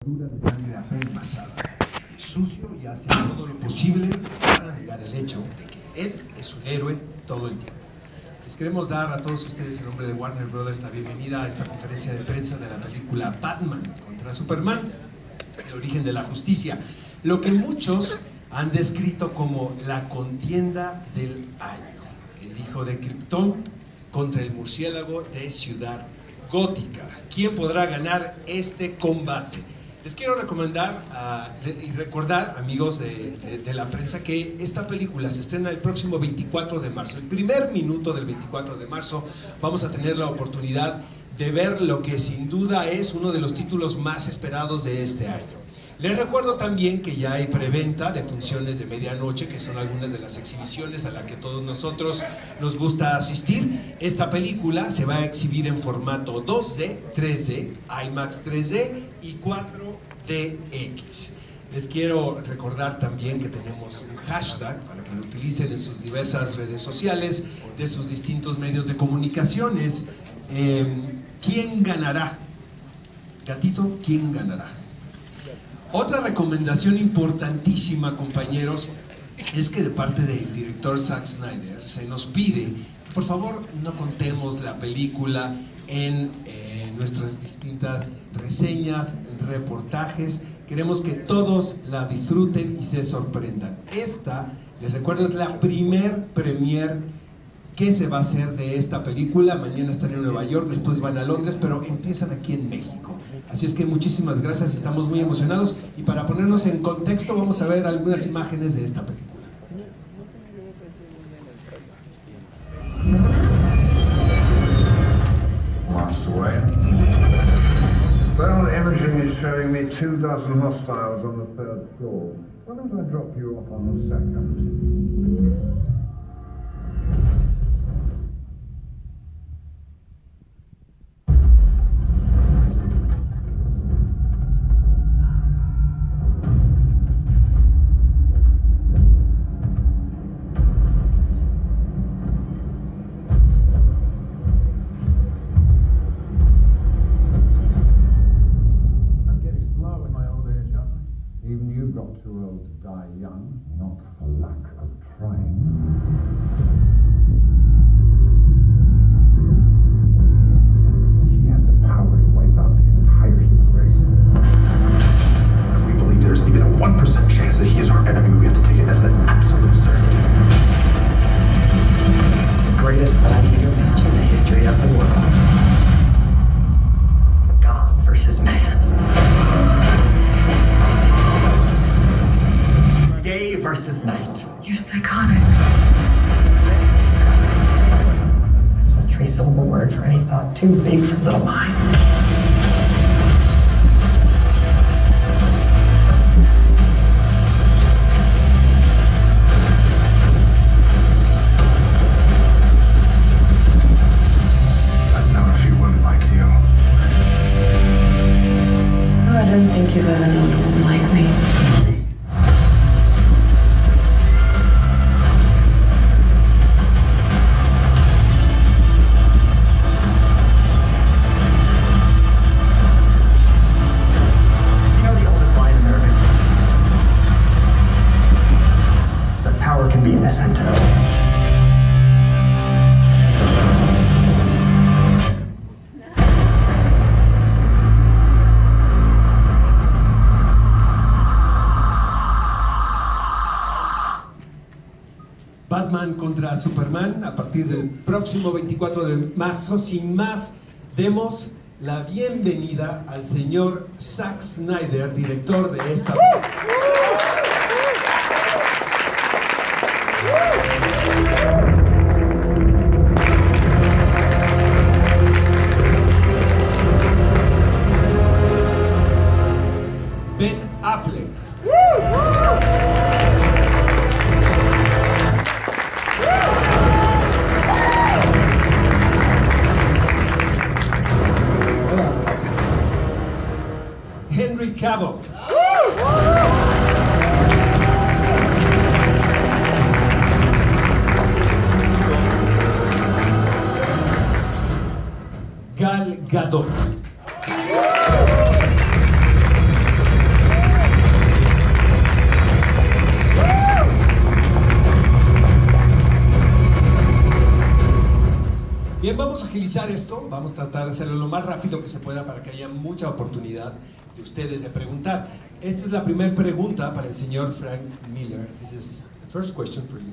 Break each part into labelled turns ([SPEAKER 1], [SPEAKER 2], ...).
[SPEAKER 1] De sangre apelmazada, sucio, y hace todo lo posible para negar el hecho de que él es un héroe todo el tiempo. Les queremos dar a todos ustedes, en nombre de Warner Brothers, la bienvenida a esta conferencia de prensa de la película Batman contra Superman, el origen de la justicia, lo que muchos han descrito como la contienda del año, el hijo de Krypton contra el murciélago de Ciudad Gótica. ¿Quién podrá ganar este combate? Les quiero recomendar y recordar, amigos de la prensa, que esta película se estrena el próximo 24 de marzo. El primer minuto del 24 de marzo vamos a tener la oportunidad de ver lo que sin duda es uno de los títulos más esperados de este año. Les recuerdo también que ya hay preventa de funciones de medianoche, que son algunas de las exhibiciones a las que todos nosotros nos gusta asistir. Esta película se va a exhibir en formato 2D, 3D, IMAX 3D y 4DX. Les quiero recordar también que tenemos un hashtag para que lo utilicen en sus diversas redes sociales, de sus distintos medios de comunicaciones. ¿Quién ganará? Gatito, ¿quién ganará? Otra recomendación importantísima, compañeros, es que de parte del director Zack Snyder se nos pide que por favor no contemos la película en nuestras distintas reseñas, reportajes. Queremos que todos la disfruten y se sorprendan. Esta, les recuerdo, es la premier que se va a hacer de esta película. Mañana están en Nueva York, después van a Londres, pero empiezan aquí en México. Así es que muchísimas gracias, estamos muy emocionados, y para ponernos en contexto vamos a ver algunas imágenes de esta película.
[SPEAKER 2] Lost away. Well, the imaging is showing me 24 hostiles on the 3rd floor. Why don't I drop you off on the 2nd? Got too old to die young, not for lack of trying. He has the power to wipe out the entire human race.
[SPEAKER 3] If we believe there's even a 1% chance that he is our enemy, we have to take it as an absolute certainty.
[SPEAKER 4] The greatest gladiator match in the history of the world. God versus man. Day versus night.
[SPEAKER 5] You're psychotic.
[SPEAKER 4] That's a 3-syllable word for any thought too big for little minds.
[SPEAKER 2] I'd know if she wouldn't like you.
[SPEAKER 5] Oh, I don't think you've ever known a woman like me.
[SPEAKER 4] Can be innocent.
[SPEAKER 1] Batman contra Superman, a partir del próximo 24 de marzo. Sin más, demos la bienvenida al señor Zack Snyder, director de esta película. Ben Affleck. Henry Cavill. Gal Gadot. vamos a agilizar esto, vamos a tratar de hacerlo lo más rápido que se pueda para que haya mucha oportunidad de ustedes de preguntar. Esta es la primera pregunta para el señor Frank Miller. This is the first question for you.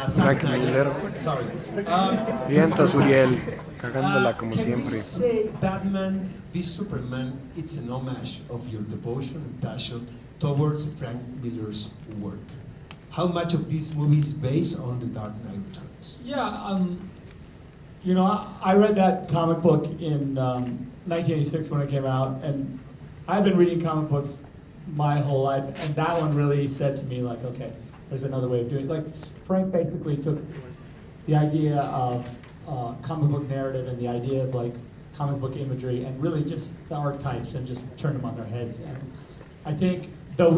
[SPEAKER 1] Zack Snyder. Sorry.
[SPEAKER 6] Vientos, Uriel, cagándola como
[SPEAKER 1] can
[SPEAKER 6] siempre.
[SPEAKER 1] we say Batman v Superman, it's an homage of your devotion and passion towards Frank Miller's work? How much of this movie is based on The Dark Knight Returns?
[SPEAKER 7] Yeah, you know, I read that comic book in 1986 when it came out, and I've been reading comic books my whole life, and that one really said to me, like, okay, there's another way of doing it. Like, Frank basically took the idea of comic book narrative and the idea of, like, comic book imagery and really just the archetypes and just turned them on their heads. And I think, though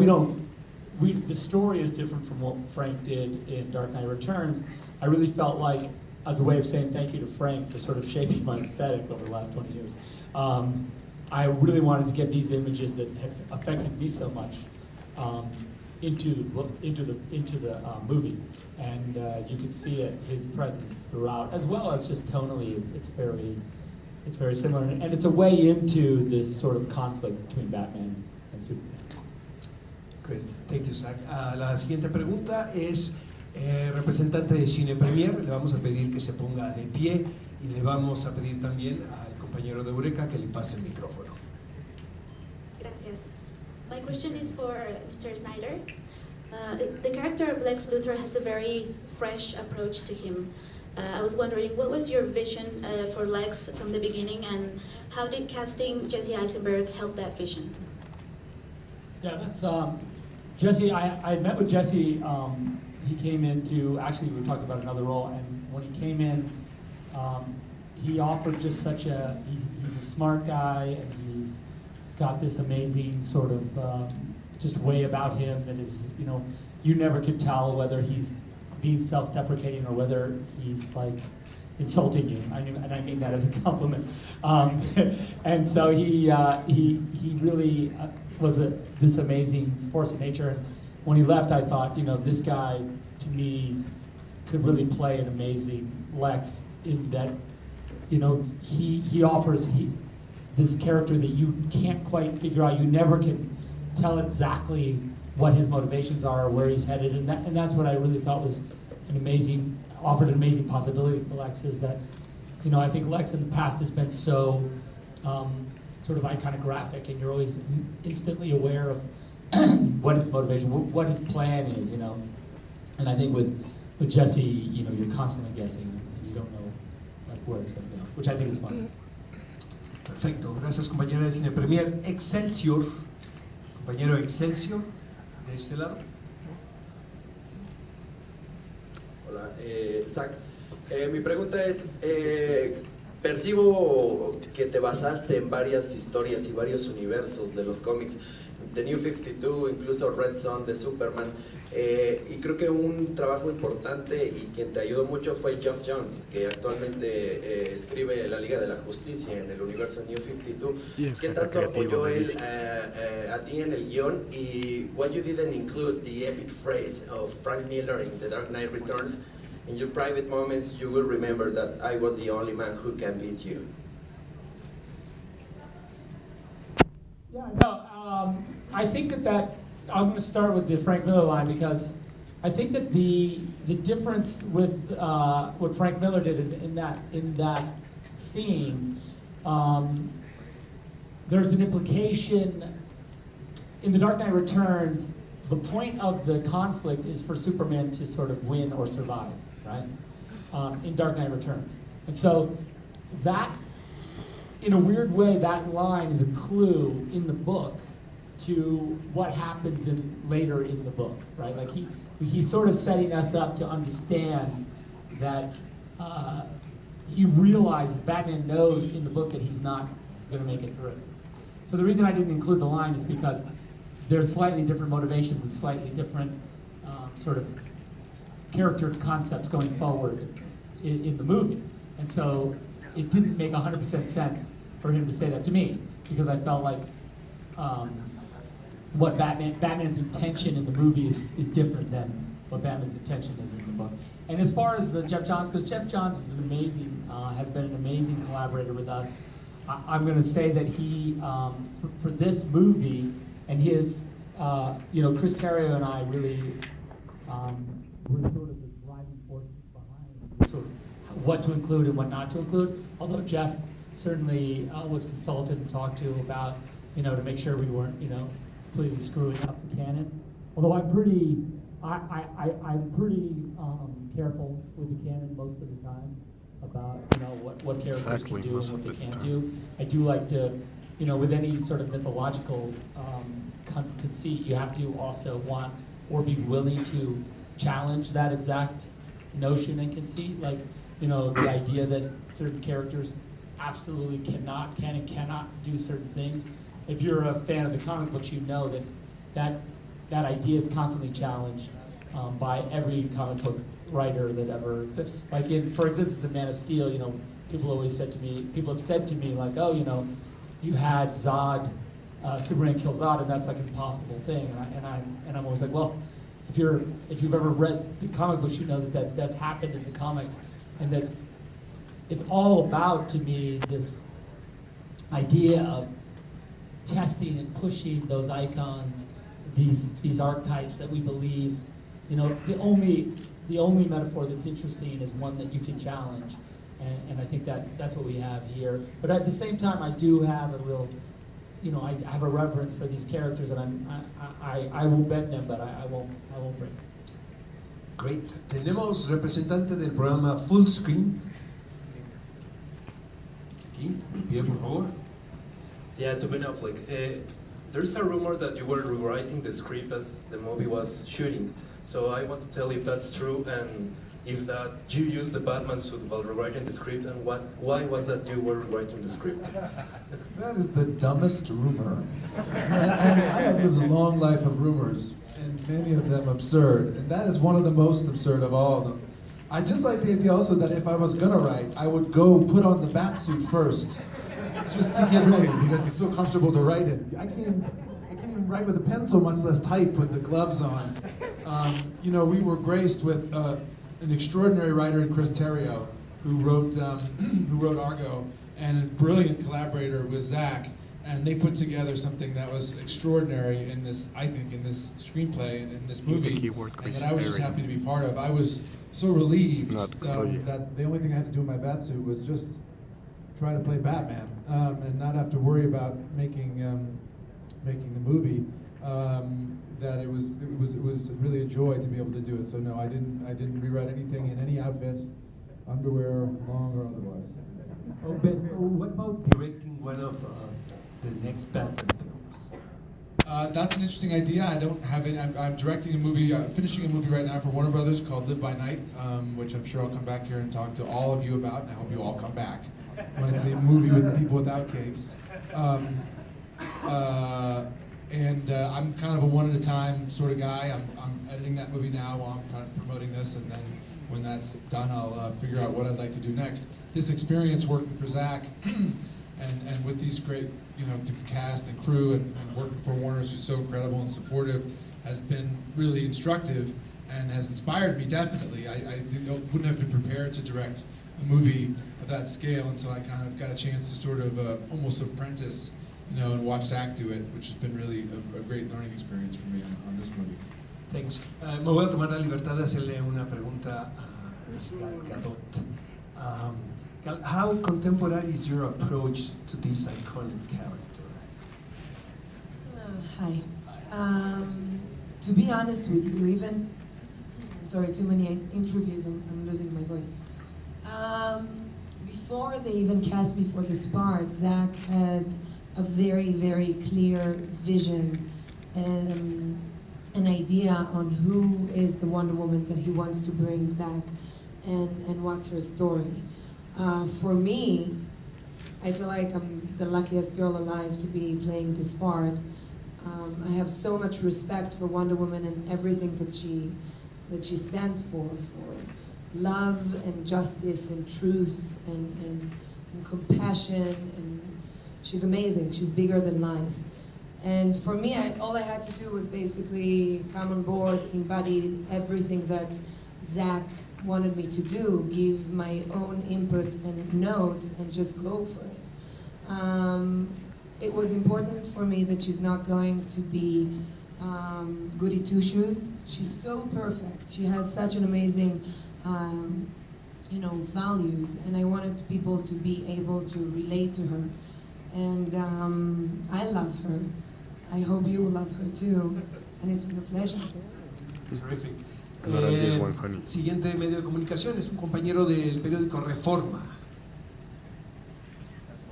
[SPEAKER 7] the story is different from what Frank did in Dark Knight Returns, I really felt like, as a way of saying thank you to Frank for sort of shaping my aesthetic over the last 20 years, I really wanted to get these images that have affected me so much into the movie, and you could see it, his presence throughout, as well as just tonally. It's very similar, and it's a way into this sort of conflict between Batman and Superman.
[SPEAKER 1] Great, thank you, Zack. La siguiente pregunta es representante de Cine Premier. Le vamos a pedir que se ponga de pie y le vamos a pedir también al compañero de Eureka que le pase el micrófono.
[SPEAKER 8] Gracias. My question is for Mr. Snyder. The character of Lex Luthor has a very fresh approach to him. I was wondering, what was your vision for Lex from the beginning, and how did casting Jesse Eisenberg help that vision?
[SPEAKER 7] Yeah, that's Jesse. I met with Jesse. He came in to, actually we were talking about another role, and when he came in, he offered just such a, he's a smart guy, and he's got this amazing sort of just way about him that is, you know, you never could tell whether he's being self-deprecating or whether he's like insulting you. And I mean that as a compliment. And so he really was this amazing force of nature. And when he left, I thought, you know, this guy to me could really play an amazing Lex in that, you know, he offers this character that you can't quite figure out. You never can tell exactly what his motivations are or where he's headed, and that's what I really thought was offered an amazing possibility for Lex, is that, you know, I think Lex in the past has been so sort of iconographic, and you're always instantly aware of what his motivation, what his plan is, you know. And I think with Jesse, you know, you're constantly guessing, and you don't know like where it's going to go, which I think is fun.
[SPEAKER 1] Perfecto, gracias compañera de Cine Premier. Excelsior, compañero Excelsior, de este lado.
[SPEAKER 9] Hola, Zack. Mi pregunta es, percibo que te basaste en varias historias y varios universos de los cómics, The New 52, incluso Red Son de Superman, y creo que un trabajo importante y quien te ayudó mucho fue Geoff Johns, que actualmente escribe la Liga de la Justicia en el universo New 52. ¿Qué tanto apoyó él a ti en el guión? Y why you didn't include the epic phrase of Frank Miller in The Dark Knight Returns? In your private moments, you will remember that I was the only man who can beat you.
[SPEAKER 7] Yeah, no, I think that I'm going to start with the Frank Miller line, because I think that the difference with what Frank Miller did in that scene, there's an implication in The Dark Knight Returns. The point of the conflict is for Superman to sort of win or survive, right? In Dark Knight Returns, and so that, in a weird way, that line is a clue in the book to what happens later in the book, right? Like he's sort of setting us up to understand that he realizes, Batman knows in the book that he's not going to make it through. So the reason I didn't include the line is because there's slightly different motivations and slightly different sort of character concepts going forward in the movie. And so it didn't make 100% sense for him to say that to me, because I felt like what Batman's intention in the movie is different than what Batman's intention is in the book. And as far as Jeff Johns goes, Jeff Johns is has been an amazing collaborator with us. I'm going to say that he, for this movie, and his, Chris Terrio and I really were sort of the driving forces behind sort of what to include and what not to include. Although Jeff certainly was consulted and talked to about, to make sure we weren't, completely screwing up the canon. Although I'm pretty careful with the canon most of the time about what characters can do and what they can't do. I do like to, with any sort of mythological conceit, you have to also want or be willing to challenge that exact notion and conceit. Like, the idea that certain characters absolutely can and cannot do certain things. If you're a fan of the comic books, you know that idea is constantly challenged by every comic book writer that ever exists. Like for instance, in Man of Steel, people have said to me like, oh, you had Zod, Superman kill Zod, and that's like an impossible thing. And I'm always like, well, if you've ever read the comic books, you know that's happened in the comics, and that it's all about, to me, this idea of testing and pushing those icons, these archetypes that we believe. The only metaphor that's interesting is one that you can challenge, and I think that's what we have here. But at the same time, I do have a real, I have a reverence for these characters, and I will bend them, but I won't break them.
[SPEAKER 1] Great. Tenemos representante del programa Full Screen. Aquí, de pie, por favor.
[SPEAKER 10] Yeah, to Ben Affleck. There's a rumor that you were rewriting the script as the movie was shooting. So I want to tell if that's true, and if that you used the Batman suit while rewriting the script, and why was that you were rewriting the script?
[SPEAKER 11] That is the dumbest rumor. I have lived a long life of rumors, and many of them absurd, and that is one of the most absurd of all of them. I just like the idea also that if I was gonna write, I would go put on the bat suit first, just to get ready, because it's so comfortable to write in. I can't even write with a pencil, much less type with the gloves on. We were graced with an extraordinary writer in Chris Terrio, who wrote Argo, and a brilliant collaborator with Zack, and they put together something that was extraordinary in this, I think, in this screenplay and in this movie, and that I was just happy to be part of. I was so relieved that the only thing I had to do in my batsuit was just try to play Batman, and not have to worry about making the movie. That it was really a joy to be able to do it. So no, I didn't rewrite anything in any outfit, underwear, long or otherwise.
[SPEAKER 1] Oh, Ben, what about directing one of the next Batman films?
[SPEAKER 11] That's an interesting idea. I don't have any. I'm directing a movie, finishing a movie right now for Warner Brothers called Live by Night, which I'm sure I'll come back here and talk to all of you about, and I hope you all come back when it's a movie with people without capes. And I'm kind of a one-at-a-time sort of guy. I'm editing that movie now while I'm promoting this, and then when that's done, I'll figure out what I'd like to do next. This experience working for Zack and with these great, the cast and crew, and working for Warner's, who's so incredible and supportive, has been really instructive and has inspired me, definitely. I wouldn't have been prepared to direct a movie of that scale until I kind of got a chance to sort of almost apprentice, and watch Zack do it, which has been really a great learning experience for me on this movie.
[SPEAKER 1] Thanks. Me voy a tomar la libertad de hacerle una pregunta a Gal Gadot. Gal, how contemporary is your approach to this iconic character?
[SPEAKER 5] Hi. To be honest with you, even, I'm sorry, too many interviews, I'm losing my voice. Before they even cast me for this part, Zack had a very, very clear vision and an idea on who is the Wonder Woman that he wants to bring back and what's her story. For me, I feel like I'm the luckiest girl alive to be playing this part. I have so much respect for Wonder Woman and everything that she stands for love and justice and truth and compassion, and she's amazing. She's bigger than life. And for me, all I had to do was basically come on board, embody everything that Zack wanted me to do, give my own input and notes, and just go for it. It was important for me that she's not going to be goody two-shoes. She's so perfect. She has such an amazing, values, and I wanted people to be able to relate to her. And I love her. I hope you love her too. And it's been a pleasure.
[SPEAKER 1] Terrific.
[SPEAKER 6] Another this one, honey.
[SPEAKER 1] Siguiente medio de comunicación es un compañero del periódico Reforma.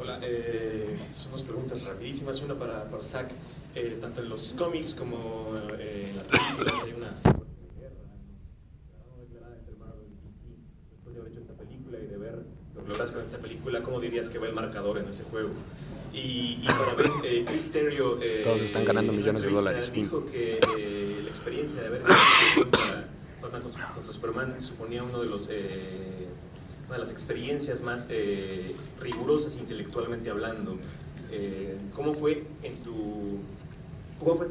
[SPEAKER 12] Hola, son dos preguntas rapidísimas, una para Zack. Tanto en los cómics como en las películas hay una guerra no declarada entre Marvel y DC. Después de haber hecho esta película y de ver lo que lograste con esta película, ¿cómo dirías que va el marcador en ese juego? Y para ver, Chris Terrio
[SPEAKER 6] Todos están ganando
[SPEAKER 12] en
[SPEAKER 6] millones de
[SPEAKER 12] una
[SPEAKER 6] dólares.
[SPEAKER 12] entrevista dijo que la experiencia de haber hecho Batman contra Superman suponía una de las experiencias más rigurosas intelectualmente hablando. ¿Cómo fue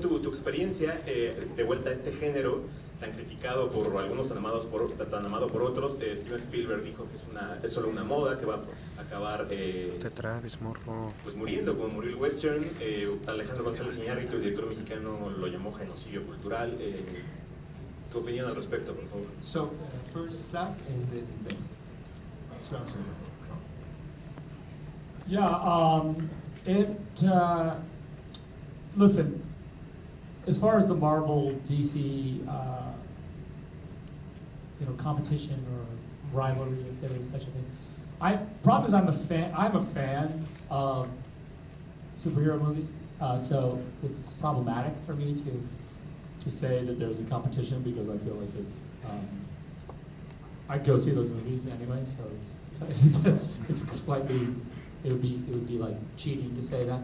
[SPEAKER 12] tu experiencia de vuelta a este género tan criticado por algunos, tan amado por otros? Steven Spielberg dijo que es solo una moda, que va a acabar
[SPEAKER 6] Te traes, morro.
[SPEAKER 12] pues muriendo, como murió el western. Alejandro González Iñárritu, el director mexicano, lo llamó genocidio cultural. Tu opinión al respecto, por favor.
[SPEAKER 1] So, first Zack and then Ben. To answer that.
[SPEAKER 7] Yeah, listen, as far as the Marvel DC competition or rivalry, if there is such a thing, problem is I'm a fan of superhero movies, so it's problematic for me to say that there's a competition, because I feel like it's I'd go see those movies anyway, so it's slightly, it would be like cheating to say that.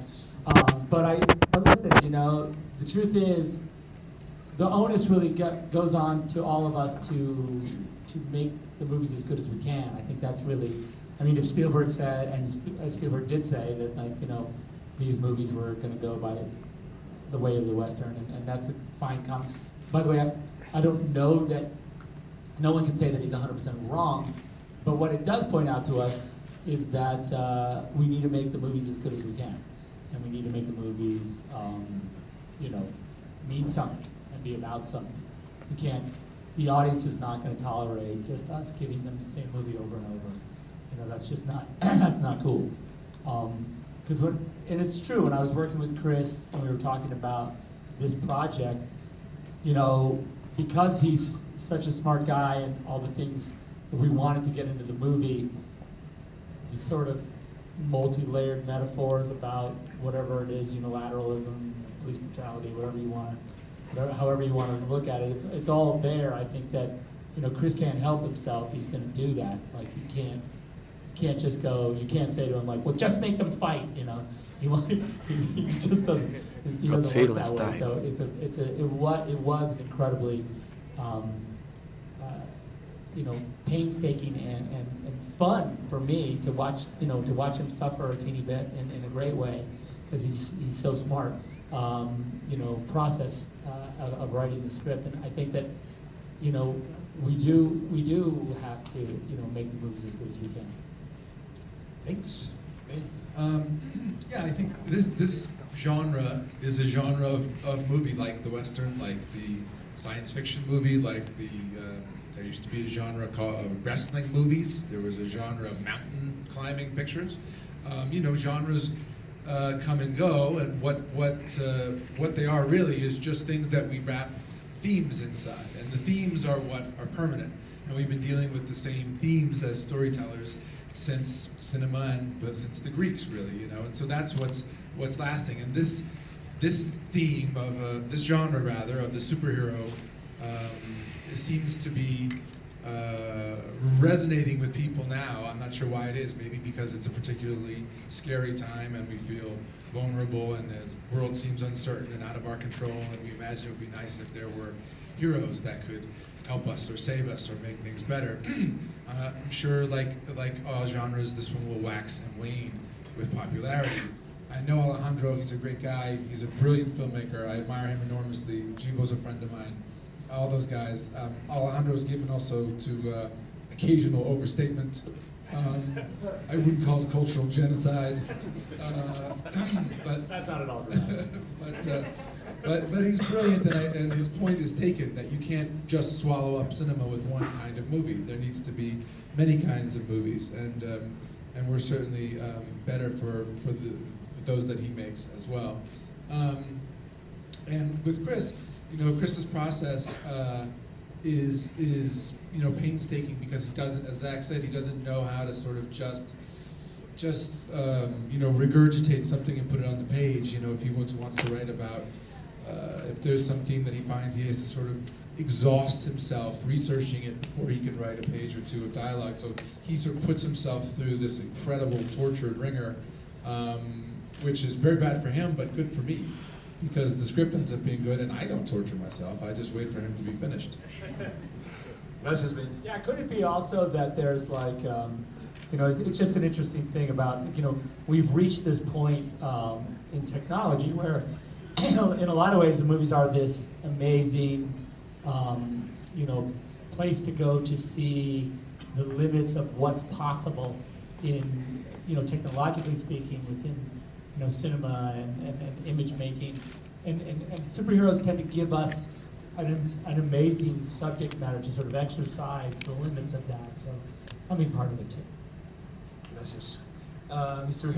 [SPEAKER 7] But listen, the truth is, the onus really goes on to all of us to make the movies as good as we can. I think that's really, if Spielberg said, and Spielberg did say that, these movies were going to go by the way of the Western, and that's a fine comment. By the way, I don't know that, no one can say that he's 100% wrong, but what it does point out to us is that we need to make the movies as good as we can, and we need to make the movies, mean something and be about something. We can't. The audience is not going to tolerate just us giving them the same movie over and over. That's just not. That's not cool. And it's true. When I was working with Chris and we were talking about this project, because he's such a smart guy and all the things that we wanted to get into the movie, the sort of multi-layered metaphors about whatever it is, unilateralism, police brutality, however you want to look at it, it's all there. I think that, Chris can't help himself. He's going to do that. Like, you can't just go, you can't say to him, like, well, just make them fight, He just doesn't, he doesn't work that way. So it was an incredibly, painstaking and fun for me to watch him suffer a teeny bit in a great way, because he's so smart. Process of writing the script, and I think that we do have to make the movies as good as we can.
[SPEAKER 1] Thanks.
[SPEAKER 11] Yeah, I think this genre is a genre of movie, like the Western, like the science fiction movie, like there used to be a genre called wrestling movies. There was a genre of mountain climbing pictures. Genres come and go, and what they are really is just things that we wrap themes inside, and the themes are what are permanent. And we've been dealing with the same themes as storytellers since cinema but since the Greeks, really, and so that's what's lasting. And this theme of this genre, rather, of the superhero, seems to be resonating with people now. I'm not sure why it is. Maybe because it's a particularly scary time and we feel vulnerable and the world seems uncertain and out of our control, and we imagine it would be nice if there were heroes that could help us or save us or make things better. I'm sure, like all genres, this one will wax and wane with popularity. I know Alejandro, he's a great guy, he's a brilliant filmmaker, I admire him enormously. Jibo's a friend of mine, all those guys. Alejandro's given also to occasional overstatement. I wouldn't call it cultural genocide, but
[SPEAKER 7] that's not at all dramatic.
[SPEAKER 11] but he's brilliant, and his point is taken that you can't just swallow up cinema with one kind of movie. There needs to be many kinds of movies, and we're certainly better for those that he makes as well. And with Chris, Chris's process is painstaking because he doesn't, as Zach said, he doesn't know how to sort of just regurgitate something and put it on the page. If he wants to write about, if there's some theme that he finds, he has to sort of exhaust himself researching it before he can write a page or two of dialogue. So he sort of puts himself through this incredible tortured ringer, which is very bad for him, but good for me, because the script ends up being good, and I don't torture myself. I just wait for him to be finished.
[SPEAKER 1] Gracias, Ben.
[SPEAKER 7] Yeah, could it be also that there's like, it's just an interesting thing about, we've reached this point in technology where, in a lot of ways, the movies are this amazing, place to go to see the limits of what's possible in, technologically speaking, within, cinema and image making, and superheroes tend to give us an amazing subject matter to sort of exercise the limits of that. So, I mean, part of it too.
[SPEAKER 1] Gracias. Mr.